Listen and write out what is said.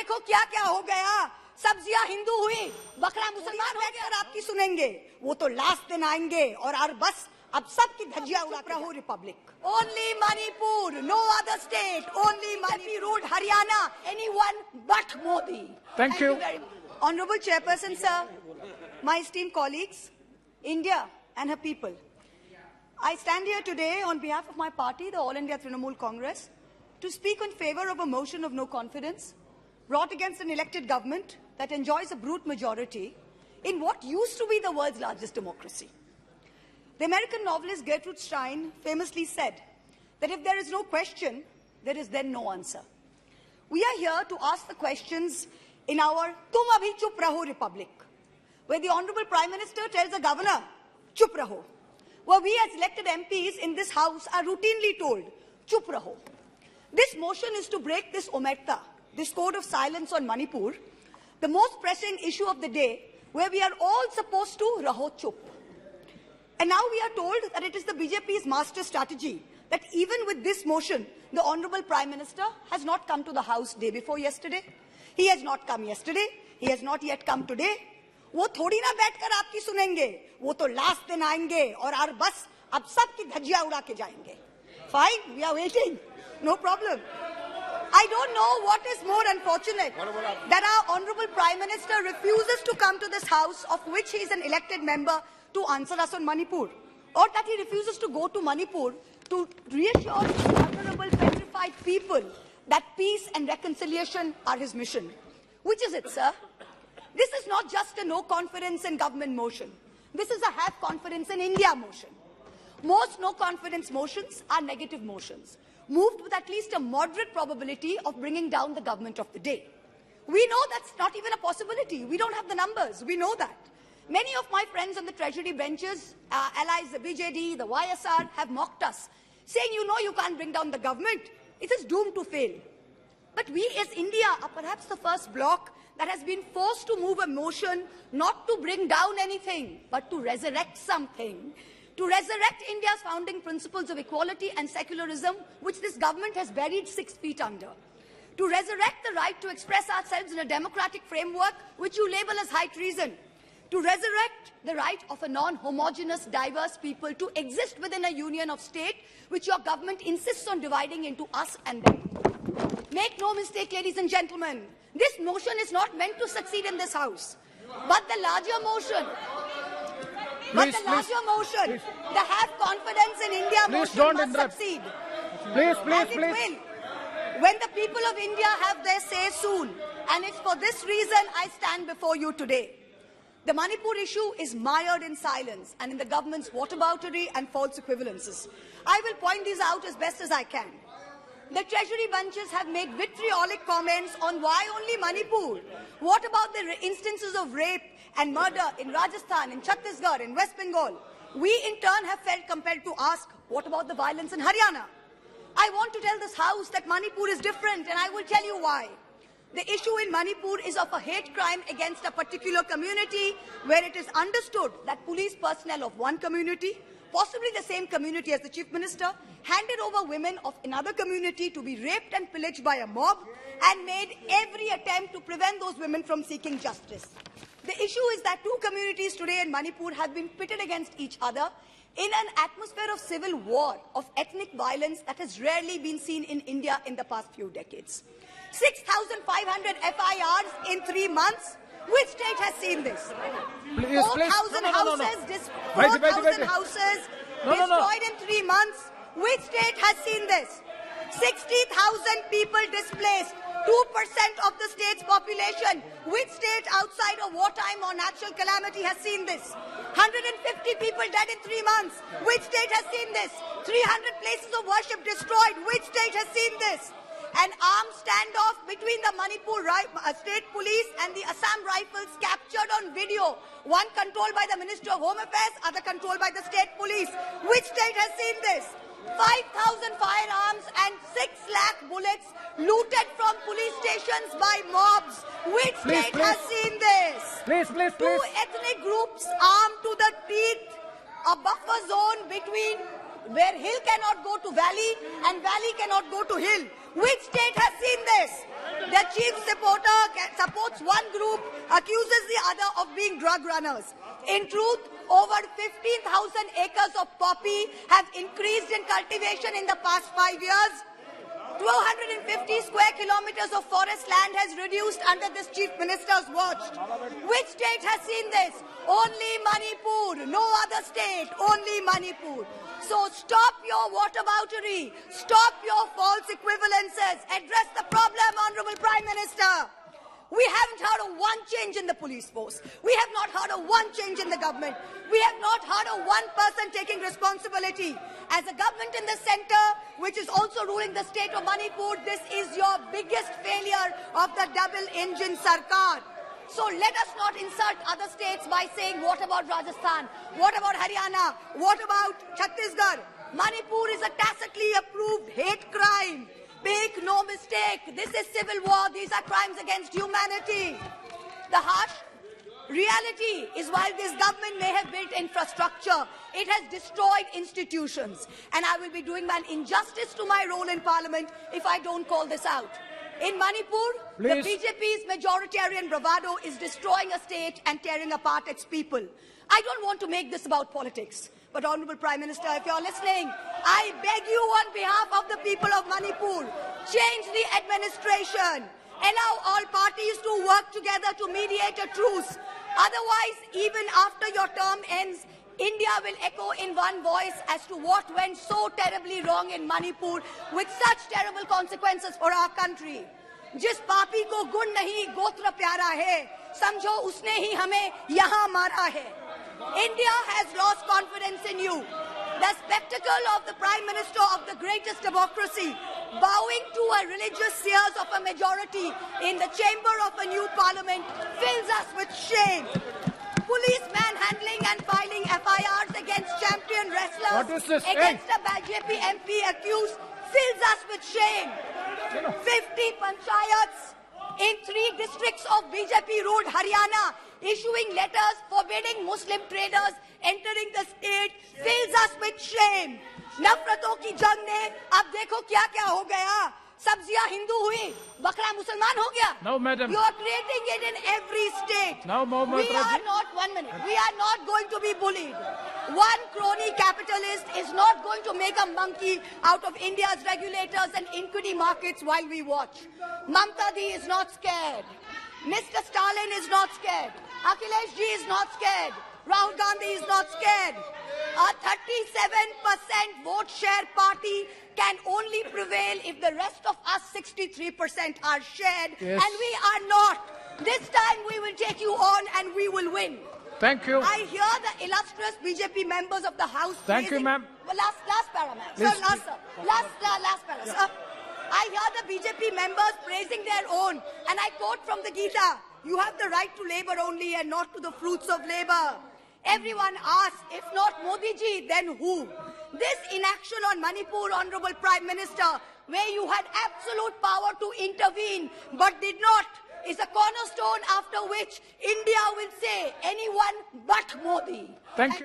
देखो क्या क्या हो गया, सब्जियां हिंदू हुई, बकरा मुसलमान बैठकर आपकी सुनेंगे, वो तो लास्ट दिन आएंगे और बस अब सबकी धज्जियां उड़ा रहो Republic. Only Manipur, no other state, only Manipur ruled Haryana, anyone but Modi. Thank you. Very much. Honorable Chairperson, sir, my esteemed colleagues, India and her people, I stand here today on behalf of my party, the All India Trinamool Congress, to speak in favor of a motion of no confidence brought against an elected government that enjoys a brute majority in what used to be the world's largest democracy. The American novelist Gertrude Stein famously said that if there is no question, there is then no answer. We are here to ask the questions in our Tum Abhi Chup Raho Republic, where the Honorable Prime Minister tells the Governor, Chup Raho, where we as elected MPs in this House are routinely told, Chup Raho. This motion is to break this omerta, this code of silence on Manipur, the most pressing issue of the day, where we are all supposed to Raho Chup. And now we are told that it is the BJP's master strategy that even with this motion, the Honorable Prime Minister has not come to the House day before yesterday. He has not come yesterday. He has not yet come today. वो थोड़ी ना बैठकर आपकी सुनेंगे, वो तो last दिन आएंगे और बस अब सबकी धज्जियां उड़ा के जाएंगे. Fine, we are waiting. No problem. I don't know what is more unfortunate, that our Honorable Prime Minister refuses to come to this House, of which he is an elected member, to answer us on Manipur, or that he refuses to go to Manipur to reassure the vulnerable, petrified people that peace and reconciliation are his mission. Which is it, sir? This is not just a no confidence in government motion. This is a have confidence in India motion. Most no confidence motions are negative motions, moved with at least a moderate probability of bringing down the government of the day. We know that's not even a possibility. We don't have the numbers. We know that. Many of my friends on the Treasury benches, allies, the BJD, the YSR, have mocked us, saying, you know, you can't bring down the government. It is doomed to fail. But we as India are perhaps the first bloc that has been forced to move a motion not to bring down anything, but to resurrect something. To resurrect India's founding principles of equality and secularism, which this government has buried 6 feet under. To resurrect the right to express ourselves in a democratic framework, which you label as high treason. To resurrect the right of a non-homogeneous, diverse people to exist within a union of state, which your government insists on dividing into us and them. Make no mistake, ladies and gentlemen, this motion is not meant to succeed in this House. But the larger motion, the have confidence in India motion must succeed. Please. Will, when the people of India have their say soon. And it's for this reason I stand before you today. The Manipur issue is mired in silence and in the government's whataboutery and false equivalences. I will point these out as best as I can. The Treasury benches have made vitriolic comments on why only Manipur. What about the instances of rape and murder in Rajasthan, in Chhattisgarh, in West Bengal? We in turn have felt compelled to ask, what about the violence in Haryana? I want to tell this House that Manipur is different, and I will tell you why. The issue in Manipur is of a hate crime against a particular community, where it is understood that police personnel of one community, possibly the same community as the Chief Minister, handed over women of another community to be raped and pillaged by a mob and made every attempt to prevent those women from seeking justice. The issue is that two communities today in Manipur have been pitted against each other in an atmosphere of civil war, of ethnic violence that has rarely been seen in India in the past few decades. 6,500 FIRs in 3 months. Which state has seen this? 4,000 houses destroyed in 3 months. Which state has seen this? 60,000 people displaced. 2% of the state's population. Which state outside of wartime or natural calamity has seen this? 150 people dead in 3 months. Which state has seen this? 300 places of worship destroyed. Which state has seen this? An armed standoff between the Manipur State Police and the Assam Rifles captured on video. One controlled by the Minister of Home Affairs, other controlled by the State Police. Which state has seen this? 5,000 firearms and 6 lakh bullets looted from police stations by mobs. Which state has seen this? Two ethnic groups armed to the teeth, a buffer zone between where hill cannot go to valley and valley cannot go to hill. Which state has seen this? The chief supporter supports one group, accuses the other of being drug runners. In truth, over 15,000 acres of poppy have increased in cultivation in the past 5 years. 250 square kilometers of forest land has reduced under this chief minister's watch. Which state has seen this? Only Manipur. No other state. Only Manipur. So stop your whataboutery. Stop your false equivalences. Address the problem, Honorable Prime Minister. We haven't heard of one change in the police force. We have not heard of one change in the government. We have not heard of one person taking responsibility. As a government in the center, which is also ruling the state of Manipur, this is your biggest failure of the double-engine Sarkar. So let us not insult other states by saying, what about Rajasthan? What about Haryana? What about Chhattisgarh? Manipur is a tacitly approved hate crime. Make no mistake, this is civil war. These are crimes against humanity. The harsh reality is while this government may have built infrastructure, it has destroyed institutions. And I will be doing an injustice to my role in Parliament if I don't call this out. In Manipur, the BJP's majoritarian bravado is destroying a state and tearing apart its people. I don't want to make this about politics. But Honorable Prime Minister, if you're listening, I beg you on behalf of the people of Manipur, change the administration. Allow all parties to work together to mediate a truce. Otherwise, even after your term ends, India will echo in one voice as to what went so terribly wrong in Manipur with such terrible consequences for our country. जिस पापी को गुण नहीं गोत्र प्यारा है, समझो उसने ही हमें यहाँ मारा है. India has lost confidence in you. The spectacle of the Prime Minister of the greatest democracy bowing to a religious seers of a majority in the chamber of a new parliament fills us with shame. Police manhandling and filing FIRs against champion wrestlers against a BJP MP accused fills us with shame. 50 panchayats in 3 districts of BJP-ruled Haryana issuing letters forbidding Muslim traders entering the state fills us with shame. नफरतों की जंग ने अब देखो क्या-क्या हो गया. सब्जियां हिंदू हुई, बकरा मुसलमान हो गया. No, madam. You are creating it in every state. Now, Mahua Moitra. We are not, 1 minute, we are not going to be bullied. One crony capitalist is not going to make a monkey out of India's regulators and equity markets while we watch. Mamta Di is not scared. Mr. Stalin is not scared. Akhilesh Ji is not scared. Rahul Gandhi is not scared. A 37% vote share party can only prevail if the rest of us 63% are shared, yes. And we are not. This time we will take you on and we will win. Thank you. I hear the illustrious BJP members of the House. Thank you, ma'am. Well, last para, ma'am. Sir, last para, sir. I hear the BJP members praising their own, and I quote from the Gita, you have the right to labor only and not to the fruits of labor. Everyone asks, if not Modi ji, then who? This inaction on Manipur, Honorable Prime Minister, where you had absolute power to intervene but did not, is a cornerstone after which India will say anyone but Modi. Thank you.